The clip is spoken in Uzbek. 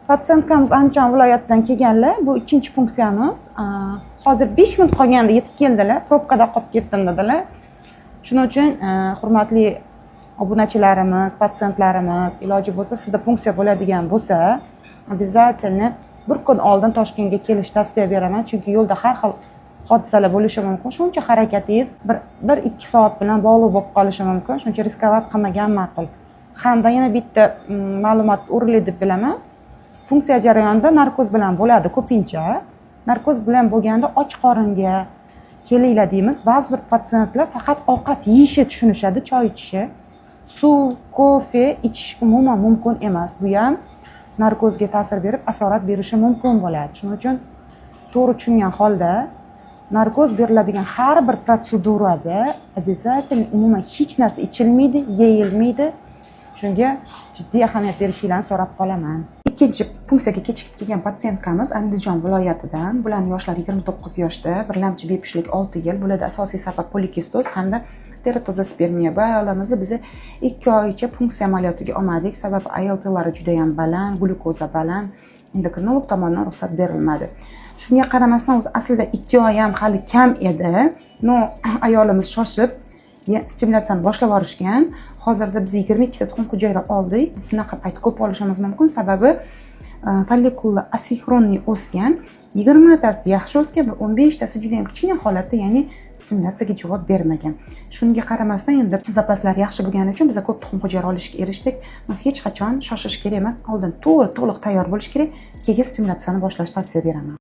Patsentkamiz Andijon viloyatidan kelganlar. Bu ikkinchi funksiyamiz. Hozir 5 minut qolganda yetib keldilar. Probkada qolib ketdim dedilar. Shuning uchun hurmatli obunachilarimiz, patsientlarimiz, iloji bo'lsa sizda funksiya bo'ladigan bo'lsa, обязательно bir kun oldin Toshkentga kelish tavsiya beraman, chunki yo'lda har xil hodisalar bo'lishi mumkin. Shuncha harakatingiz 1-2 soat bilan bog'liq bo'lib qolishi mumkin. Shuncha riskovat qilmagan ma'qul. Hamda yana bitta ma'lumot o'rinli deb bilaman. Funksiya jarayonida narkoz bilan bo'ladi ko'pincha. Narkoz bilan bo'lganda och qoringa kelinglar deymiz. Ba'zi bir patsientlar faqat ovqat yeyishi tushunishadi, choy ichishi. Suv, kofe ichish umuman mumkin emas. Bu ham narkozga ta'sir berib, asorat berishi mumkin bo'ladi. Shuning uchun to'g'ri tushungan holda narkoz beriladigan har bir protsedurada обязательно umuman hech narsa ichilmaydi, yeyilmaydi. Shunga jiddiy ahamiyat berishingizni so'rab qolaman. Ikkinchi funksiyaga kechikib kelgan patsientkamiz Andijon viloyatidan. Bularning yoshlari 29 yoshda, birlamchi bepishlik 6 yil. Bularda asosiy sabab polikistoz hamda teratozospermiya. Bu ayolimizni biz 2 oycha funksiya amaliyotiga olmadik. Sababi ALT-lari juda ham baland, glyukoza baland, endokrinolog tomonidan ruxsat berilmadi. Shunga qaramasdan o'zi aslida 2 oy ham hali kam edi. Ayolimiz shoshib stimulyatsiyani boshlab yuborishgan. Hozirda biz 22 ta tuxum hujayra oldik. Bunaqa payt ko'p olishimiz mumkin, sababi follikullar asinxronniy o'sgan. 20 tasi yaxshi o'sgan, 15 tasi juda ham kichkina holatda, ya'ni stimulyatsiyaga javob bermagan. Shunga qaramasdan endi zapaslar yaxshi bo'lgani uchun biz ko'p tuxum hujayra olishga erishdik. Hech qachon shoshish kerak emas. Oldin to'liq tayyor bo'lish kerak, keyin stimulyatsiyani boshlash tavsiya beraman.